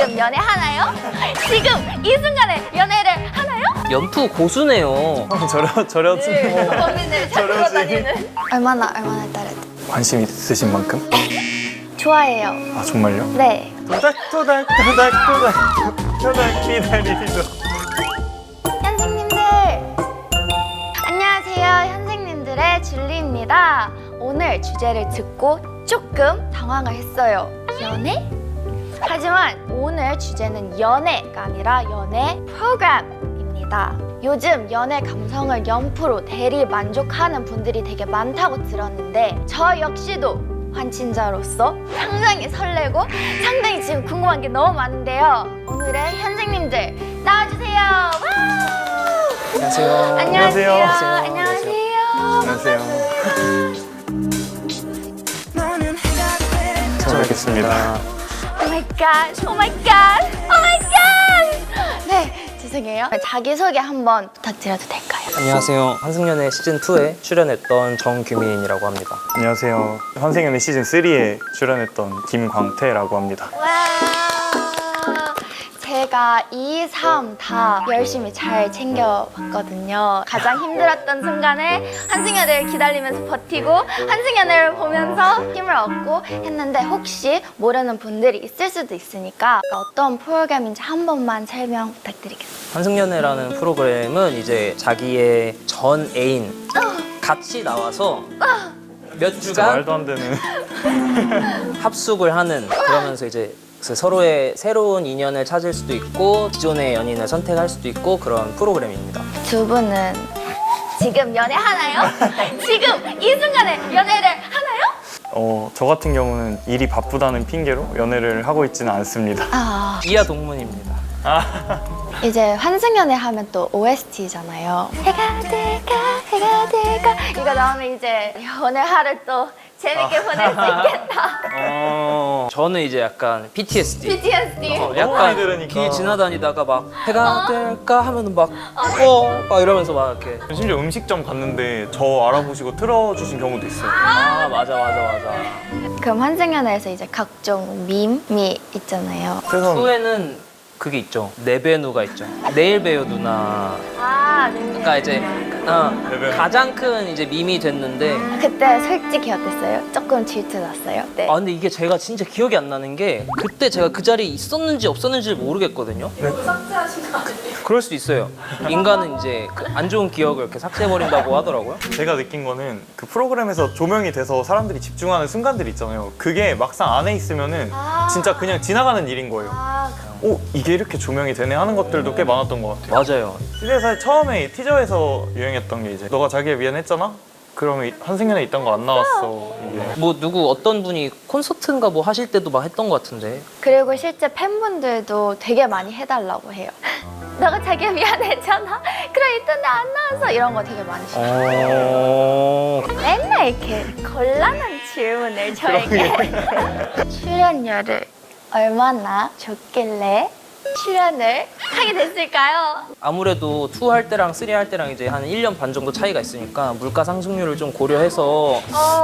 지금 연애하나요? 지금 이 순간에 연애를 하나요? 연프 고수네요. 저려지. 고민을 찾으러 저러지. 다니는. 얼마나 따르다. 관심 있으신 만큼? 좋아해요. 아 정말요? 네. 토닥 기다리죠. 현생님들 안녕하세요. 현생님들의 줄리입니다. 오늘 주제를 듣고 조금 당황을 했어요. 연애? 하지만 오늘 주제는 연애가 아니라 연애 프로그램입니다. 요즘 연애 감성을 연프로 대리 만족하는 분들이 되게 많다고 들었는데 저 역시도 환친자로서 상당히 설레고 상당히 지금 궁금한 게 너무 많은데요. 오늘의 현생님들 나와주세요. 와우! 안녕하세요. 안녕하세요. 안녕하세요. 안녕하세요. 안녕하세요. 처음 뵙겠습니다. 오 마이 갓. 오 마이 갓. 오 마이 갓. 네, 죄송해요. 자기소개 한번 부탁드려도 될까요? 안녕하세요. 환승연애 시즌2에 출연했던 정규민이라고 합니다. 안녕하세요. 환생연애 시즌 3에 출연했던 김광태라고 합니다. 와. 제가 2, 3 다 열심히 잘 챙겨봤거든요. 가장 힘들었던 순간에 한승연애를 기다리면서 버티고 한승연애를 보면서 힘을 얻고 했는데 혹시 모르는 분들이 있을 수도 있으니까 어떤 프로그램인지 한 번만 설명 부탁드리겠습니다. 환승연애라는 프로그램은 이제 자기의 전 애인 같이 나와서 몇 진짜 주간 말도 안 되는. 합숙을 하는, 그러면서 이제 서로의 새로운 인연을 찾을 수도 있고 기존의 연인을 선택할 수도 있고 그런 프로그램입니다. 두 분은 지금 연애하나요? 지금 이 순간에 연애를 하나요? 저 같은 경우는 일이 바쁘다는 핑계로 연애를 하고 있지는 않습니다. 아, 이하 동문입니다. 이제 환승연애 하면 또 OST잖아요. 해가 될까 이거 나오면 이제 오늘 하루 또 재밌게 보낼 수 있겠다. 저는 이제 약간 PTSD. PTSD. 너무 많이 약간 들으니까. 길 지나다니다가 막 해가 될까 하면은 막 이러면서 막 이렇게. 심지어 음식점 갔는데 저 알아보시고 틀어주신 경우도 있어요. 맞아. 그럼 환승연애에서 이제 각종 밈이 있잖아요. 그래서 후에는 그게 있죠. 네배누가 있죠. 내일 배우 누나. 아, 네. 그러니까 이제 네배누. 가장 큰 이제 밈이 됐는데. 그때 솔직히 어땠어요? 조금 질투났어요? 네. 근데 이게 제가 진짜 기억이 안 나는 게 그때 제가 그 자리에 있었는지 없었는지를 모르겠거든요. 그럴 수도 있어요. 인간은 이제 그 안 좋은 기억을 이렇게 삭제해버린다고 하더라고요. 제가 느낀 거는 그 프로그램에서 조명이 돼서 사람들이 집중하는 순간들 있잖아요. 그게 막상 안에 있으면은 진짜 그냥 지나가는 일인 거예요. 이게 이렇게 조명이 되네 하는 것들도 꽤 많았던 것 같아요. 맞아요. 근데 사실 처음에 티저에서 유행했던 게 이제 너가 자기에 미안했잖아? 그러면 한승연에 있던 거 안 나왔어. 이게. 뭐 누구 어떤 분이 콘서트인가 뭐 하실 때도 막 했던 것 같은데. 그리고 실제 팬분들도 되게 많이 해달라고 해요. 너가 자기가 미안했잖아. 그럼 이딴 데 안 나와서 이런 거 되게 많이 시켜요. 맨날 이렇게 곤란한 질문을 저에게. 출연료를 얼마나 줬길래 출연을 하게 됐을까요? 아무래도 2 할 때랑 3 할 때랑 이제 한 1년 반 정도 차이가 있으니까 물가 상승률을 좀 고려해서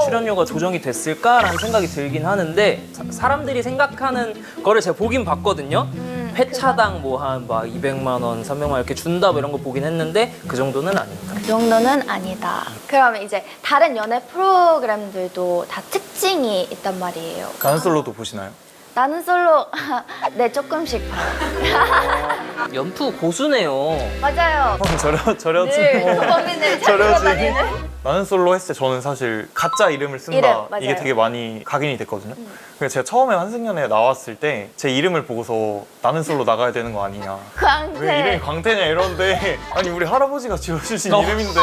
출연료가 조정이 됐을까라는 생각이 들긴 하는데 사람들이 생각하는 거를 제가 보긴 봤거든요. 회차당 뭐 한 막 200만 원, 300만 원 이렇게 준다 뭐 이런 거 보긴 했는데 그 정도는 아닙니다. 그 정도는 아니다. 그러면 이제 다른 연애 프로그램들도 다 특징이 있단 말이에요. 나는 솔로도 보시나요? 나는 솔로 네 조금씩 봐요. 연프 고수네요. 맞아요. 저려지. 늘 고민을 찾으러 저려지. 다니는. 나는 솔로 했을 때 저는 사실 가짜 이름을 쓴다 이름, 맞아요. 이게 되게 많이 각인이 됐거든요. 그래서 제가 처음에 환승연애에 나왔을 때 제 이름을 보고서 나는 솔로 나가야 되는 거 아니냐. 왜 이름이 광태. 광태냐 이러는데 아니 우리 할아버지가 지어주신 이름인데.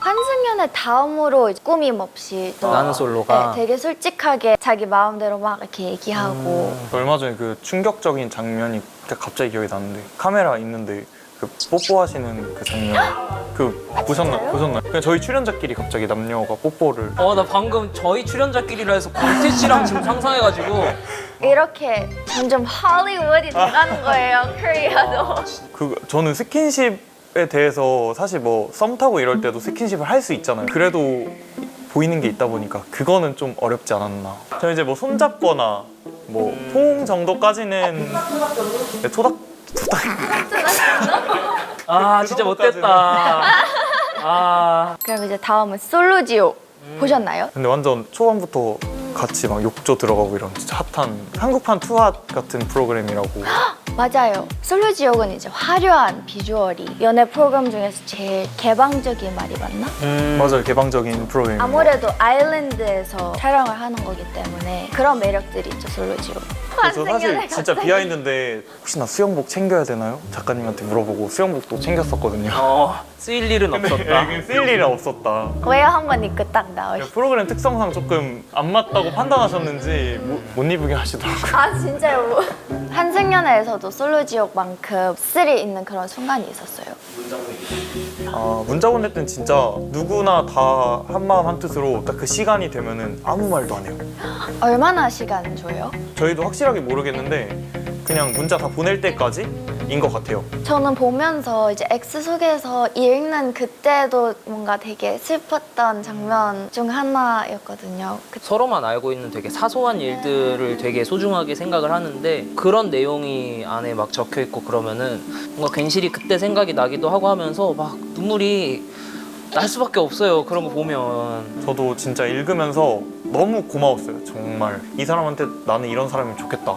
환승연애 다음으로 이제 꾸밈 없이 또 나는 솔로가. 네, 되게 솔직하게 자기 마음대로 막 이렇게 얘기하고 얼마 전에 그 충격적인 장면이 갑자기 기억이 나는데 카메라 있는데 그 뽀뽀하시는 그 장면 그 보셨나요? 그냥 저희 출연자끼리 갑자기 남녀가 뽀뽀를 나 방금 저희 출연자끼리라 해서 광태 씨랑 지금 상상해가지고 이렇게 점점 할리우드이 돼가는 거예요. 코리아도. 저는 스킨십에 대해서 사실 뭐 썸 타고 이럴 때도 스킨십을 할 수 있잖아요. 그래도 보이는 게 있다 보니까 그거는 좀 어렵지 않았나. 저는 이제 뭐 손잡거나 뭐 포옹 정도까지는 네, 토닥 아 진짜 못됐다. 아 그럼 이제 다음은 솔로지옥 보셨나요? 근데 완전 초반부터 같이 막 욕조 들어가고 이런 진짜 핫한 한국판 투핫 같은 프로그램이라고. 맞아요. 솔로지옥은 이제 화려한 비주얼이 연애 프로그램 중에서 제일 개방적인 말이 맞나? 맞아요, 개방적인 프로그램. 아무래도 아일랜드에서 촬영을 하는 거기 때문에 그런 매력들이 있죠, 솔로지옥. 저 사실 진짜 비하인드인데 혹시 나 수영복 챙겨야 되나요? 작가님한테 물어보고 수영복도 챙겼었거든요. 쓰일 일은 없었다. 쓸 일은 없었다. 왜요? 한번 입고 딱 나오시. 프로그램 특성상 조금 안 맞다고 판단하셨는지 못 입게 하시더라고요. 아 진짜요? 한승연애에서도 솔로지옥만큼 스릴 있는 그런 순간이 있었어요. 문자 보낼 땐 진짜 누구나 다 한마음 한뜻으로 딱 그 시간이 되면은 아무 말도 안 해요. 얼마나 시간 줘요? 저희도 확실하게 모르겠는데 그냥 문자 다 보낼 때까지인 것 같아요. 저는 보면서 이제 X 속에서 읽는 그때도 뭔가 되게 슬펐던 장면 중 하나였거든요. 서로만 알고 있는 되게 사소한 일들을 되게 소중하게 생각을 하는데 그런 내용이 안에 막 적혀 있고 그러면은 뭔가 괜시리 그때 생각이 나기도 하고 하면서 막 눈물이 날 수밖에 없어요. 그런 거 보면. 저도 진짜 읽으면서 너무 고마웠어요. 정말 이 사람한테 나는 이런 사람이면 좋겠다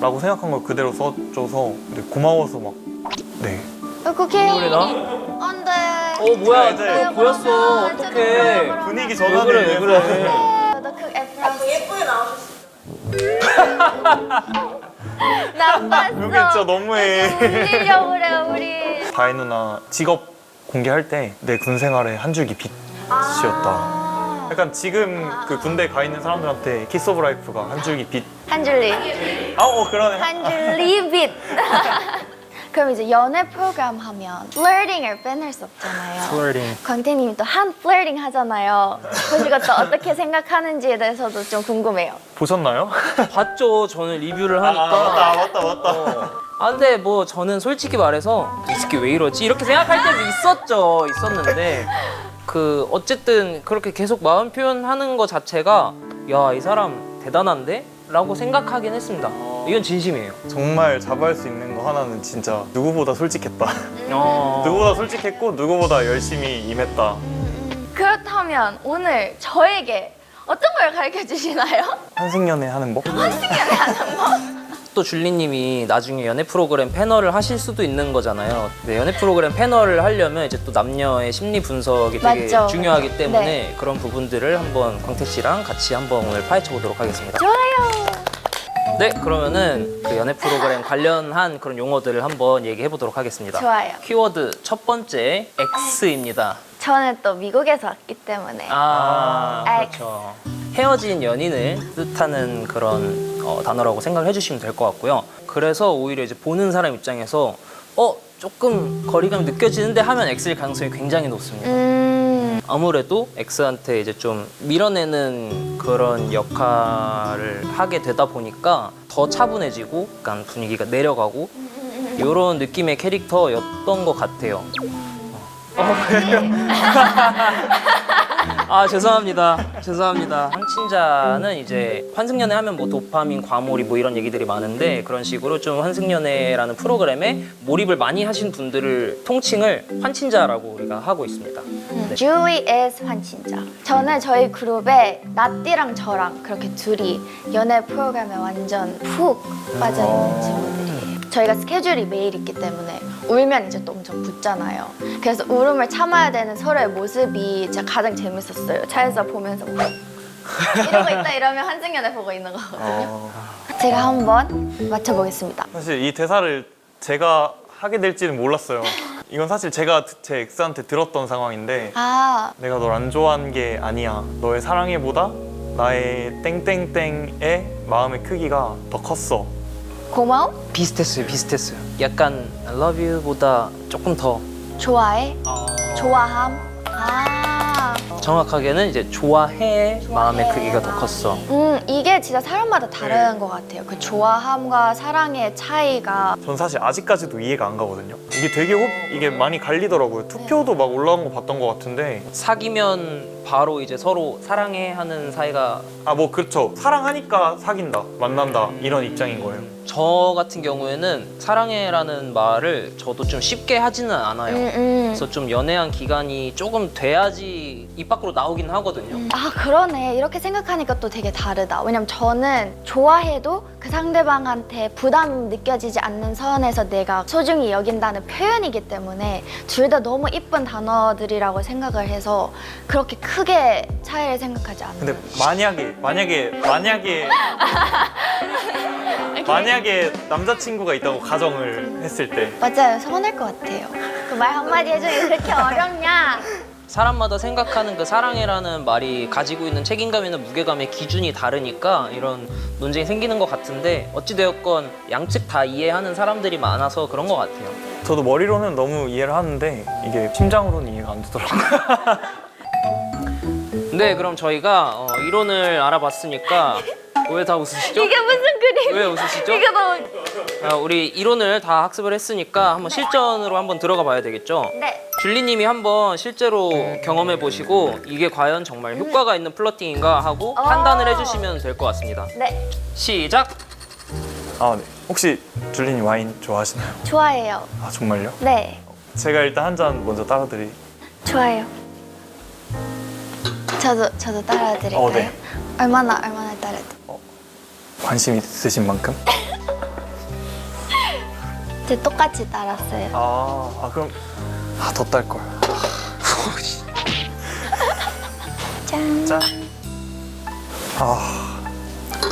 라고 생각한 걸 그대로 써줘서 고마워서 막 네. 그게 눈물이 나? 안돼. 뭐야? 이제 또 보였어. 어떡해. 분위기 왜 전환을 그래? 왜 위해서. 그래? 너그 예쁘게 나빴어. 여기 진짜 너무해. 울리려고 그래요 우리. 다혜 누나 직업 공개할 때 내 군 생활의 한 줄기 빛이었다. 약간 지금 그 군대 가 있는 사람들한테 키스 오브 라이프가 한 줄기 빛. 한줄리. 그러네. 한줄리 빛. 그럼 이제 연애 프로그램 하면 플러팅을 빼낼 수 없잖아요. 플러팅. 광태님이 또 한 플러팅 하잖아요. 보시고 또 어떻게 생각하는지에 대해서도 좀 궁금해요. 보셨나요? 봤죠. 저는 리뷰를 하니까. 맞다. 근데 뭐 저는 솔직히 말해서 이 새끼 왜 이러지? 이렇게 생각할 때도 있었는데 그 어쨌든 그렇게 계속 마음 표현하는 거 자체가 야, 이 사람 대단한데? 라고 생각하긴 했습니다. 이건 진심이에요. 정말 자부할 수 있는 거 하나는 진짜 누구보다 솔직했다. 어... 누구보다 솔직했고 누구보다 열심히 임했다. 그렇다면 오늘 저에게 어떤 걸 가르쳐 주시나요? 한승연애 하는 법? 또 줄리님이 나중에 연애 프로그램 패널을 하실 수도 있는 거잖아요. 네, 연애 프로그램 패널을 하려면 이제 또 남녀의 심리 분석이 되게 맞죠. 중요하기 때문에 네. 그런 부분들을 한번 광태 씨랑 같이 한번 오늘 파헤쳐 보도록 하겠습니다. 좋아요. 네, 그러면은 그 연애 프로그램 관련한 그런 용어들을 한번 얘기해 보도록 하겠습니다. 좋아요. 키워드 첫 번째 X입니다. 저는 또 미국에서 왔기 때문에 그렇죠. 헤어진 연인을 뜻하는 그런 단어라고 생각을 해주시면 될 것 같고요. 그래서 오히려 이제 보는 사람 입장에서 조금 거리감이 느껴지는데 하면 X일 가능성이 굉장히 높습니다. 아무래도 X한테 이제 좀 밀어내는 그런 역할을 하게 되다 보니까 더 차분해지고 약간 분위기가 내려가고 이런 느낌의 캐릭터였던 것 같아요. 죄송합니다. 환친자는 이제 환승연애 하면 뭐 도파민, 과몰이 뭐 이런 얘기들이 많은데 그런 식으로 좀 환승연애라는 프로그램에 몰입을 많이 하신 분들을 통칭을 환친자라고 우리가 하고 있습니다. 네. Julie is 환친자. 저는 저희 그룹에 나띠랑 저랑 그렇게 둘이 연애 프로그램에 완전 푹 빠져있는 친구들이에요. 저희가 스케줄이 매일 있기 때문에 울면 이제 또 엄청 붓잖아요. 그래서 울음을 참아야 되는 서로의 모습이 진짜 가장 재밌었어요. 차에서 보면서 막 이러고 있다 이러면 한승연애 보고 있는 거거든요. 제가 한번 맞춰보겠습니다. 사실 이 대사를 제가 하게 될지는 몰랐어요. 이건 사실 제가 제 엑스한테 들었던 상황인데 내가 널 안 좋아한 게 아니야. 너의 사랑해보다 나의 땡땡땡의 마음의 크기가 더 컸어. 고마움? 비슷했어요. 약간 I love you보다 조금 더 좋아해? 좋아함? 정확하게는 이제 좋아해의 마음의 크기가 더 컸어. 이게 진짜 사람마다 다른 것 같아요. 그 좋아함과 사랑의 차이가. 전 사실 아직까지도 이해가 안 가거든요. 이게 되게 이게 많이 갈리더라고요. 투표도 막 올라온 거 봤던 것 같은데 사귀면 바로 이제 서로 사랑해 하는 사이가 아 뭐 그렇죠. 사랑하니까 사귄다, 만난다 이런 입장인 거예요. 저 같은 경우에는 사랑해라는 말을 저도 좀 쉽게 하지는 않아요. 그래서 좀 연애한 기간이 조금 돼야지 입 밖으로 나오긴 하거든요. 아 그러네. 이렇게 생각하니까 또 되게 다르다. 왜냐면 저는 좋아해도 그 상대방한테 부담 느껴지지 않는 선에서 내가 소중히 여긴다는 표현이기 때문에 둘 다 너무 이쁜 단어들이라고 생각을 해서 그렇게 크게 차이를 생각하지 않아요. 근데 만약에 남자친구가 있다고 가정을 했을 때 맞아요. 서운할 것 같아요. 그 말 한마디 해주기 그렇게 어렵냐? 사람마다 생각하는 그 사랑해라는 말이 가지고 있는 책임감이나 무게감의 기준이 다르니까 이런 논쟁이 생기는 것 같은데 어찌되었건 양측 다 이해하는 사람들이 많아서 그런 것 같아요. 저도 머리로는 너무 이해를 하는데 이게 심장으로는 이해가 안 되더라고요. 네, 그럼 저희가 이론을 알아봤으니까 왜 다 웃으시죠? 이게 무슨 그림? 왜 웃으시죠? 이게 너무... 우리 이론을 다 학습을 했으니까 한번 실전으로 한번 들어가 봐야 되겠죠? 네. 줄리님이 한번 실제로 경험해 보시고 이게 과연 정말 효과가 있는 플러팅인가 하고 판단을 해주시면 될 것 같습니다. 네. 시작! 아 네. 혹시 줄리님 와인 좋아하시나요? 좋아해요. 아 정말요? 네. 제가 일단 한 잔 먼저 따라드리. 좋아요. 저도 따라드릴까요? 네. 얼마나 따라드릴까요? 관심 있으신 만큼? 저 똑같이 따랐어요. 그럼 더 딸 걸. 짠. 짠.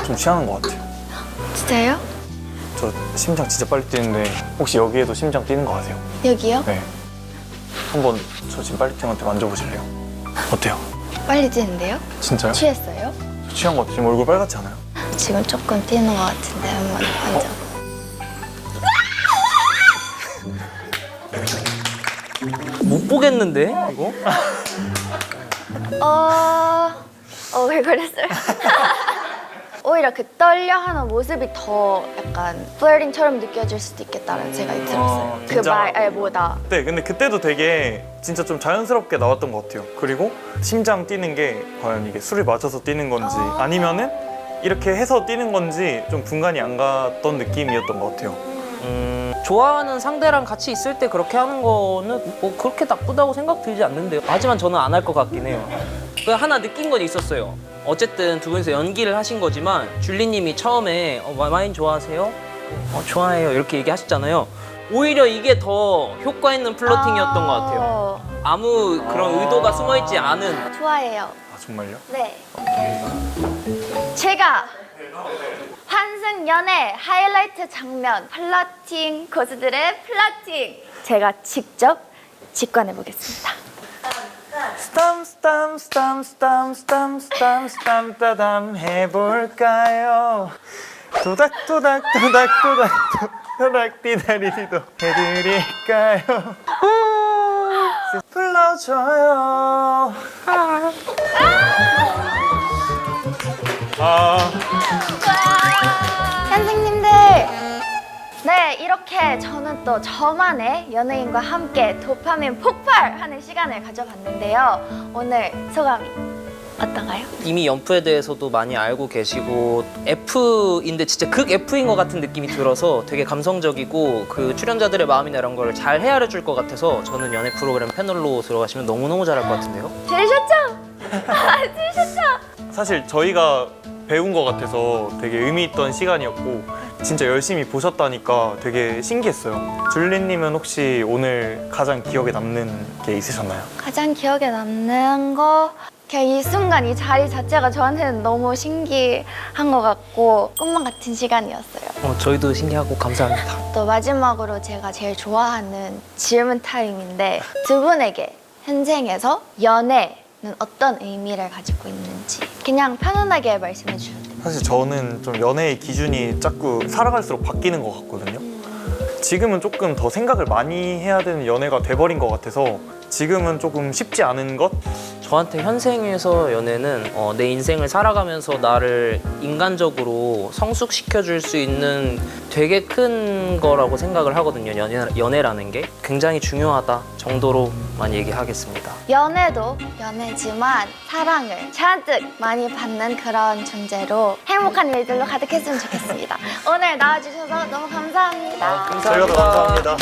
좀 취하는 것 같아요. 진짜요? 저 심장 진짜 빨리 뛰는데 혹시 여기에도 심장 뛰는 거 아세요? 여기요? 네. 한번 저 지금 빨리 뛰는 한테 만져보실래요? 어때요? 빨리 뛰는데요? 진짜요? 취했어요? 저 취한 것 같아요. 지금 얼굴 빨갛지 않아요? 지금 조금 뛰는 것 같은데 한번 만져. 못 보겠는데 이거? 왜 그랬어요? 오히려 그 떨려하는 모습이 더 약간 플러팅처럼 느껴질 수도 있겠다는 생각이 들었어요. 그 진짜? 말보다. 네, 근데 그때도 되게 진짜 좀 자연스럽게 나왔던 것 같아요. 그리고 심장 뛰는 게 과연 이게 술을 마셔서 뛰는 건지 아니면은 이렇게 해서 뛰는 건지 좀 분간이 안 갔던 느낌이었던 것 같아요. 좋아하는 상대랑 같이 있을 때 그렇게 하는 거는 뭐 그렇게 나쁘다고 생각 들지 않는데요. 하지만 저는 안 할 것 같긴 해요. 그 하나 느낀 건 있었어요. 어쨌든 두 분이서 연기를 하신 거지만 줄리님이 처음에 와인 좋아하세요? 좋아해요 이렇게 얘기하셨잖아요. 오히려 이게 더 효과 있는 플러팅이었던 것 같아요. 아무 그런 의도가 숨어있지 않은. 좋아해요. 정말요? 네. 제가 환승 연애 하이라이트 장면 플러팅 고수들의 플러팅 제가 직접 직관해 보겠습니다. 스탐 따담 해볼까요? 도닥도닥 디다리도 해드릴까요? 불러줘요. 선생님들, 네 이렇게 저는 또 저만의 연예인과 함께 도파민 폭발하는 시간을 가져봤는데요. 오늘 소감이 어떤가요? 이미 연프에 대해서도 많이 알고 계시고 F인데 진짜 극 F인 것 같은 느낌이 들어서 되게 감성적이고 그 출연자들의 마음이나 이런 걸 잘 헤아려 줄 것 같아서 저는 연애 프로그램 패널로 들어가시면 너무너무 잘할 것 같은데요? 들으셨죠? 들으셨죠? 사실 저희가 배운 것 같아서 되게 의미 있던 시간이었고 진짜 열심히 보셨다니까 되게 신기했어요. 줄리님은 혹시 오늘 가장 기억에 남는 게 있으셨나요? 가장 기억에 남는 거 그냥 이 순간 이 자리 자체가 저한테는 너무 신기한 것 같고 꿈만 같은 시간이었어요. 저희도 신기하고 감사합니다. 또 마지막으로 제가 제일 좋아하는 질문 타임인데 두 분에게 현생에서 연애는 어떤 의미를 가지고 있는지 그냥 편안하게 말씀해 주셔도 돼요. 사실 저는 좀 연애의 기준이 자꾸 살아갈수록 바뀌는 것 같거든요. 지금은 조금 더 생각을 많이 해야 되는 연애가 돼버린 것 같아서 지금은 조금 쉽지 않은 것? 저한테 현생에서 연애는 내 인생을 살아가면서 나를 인간적으로 성숙시켜줄 수 있는 되게 큰 거라고 생각을 하거든요. 연애라는 게 굉장히 중요하다 정도로 많이 얘기하겠습니다. 연애도 연애지만 사랑을 잔뜩 많이 받는 그런 존재로 행복한 일들로 가득했으면 좋겠습니다. 오늘 나와주셔서 너무 감사합니다. 저희가 더 감사합니다.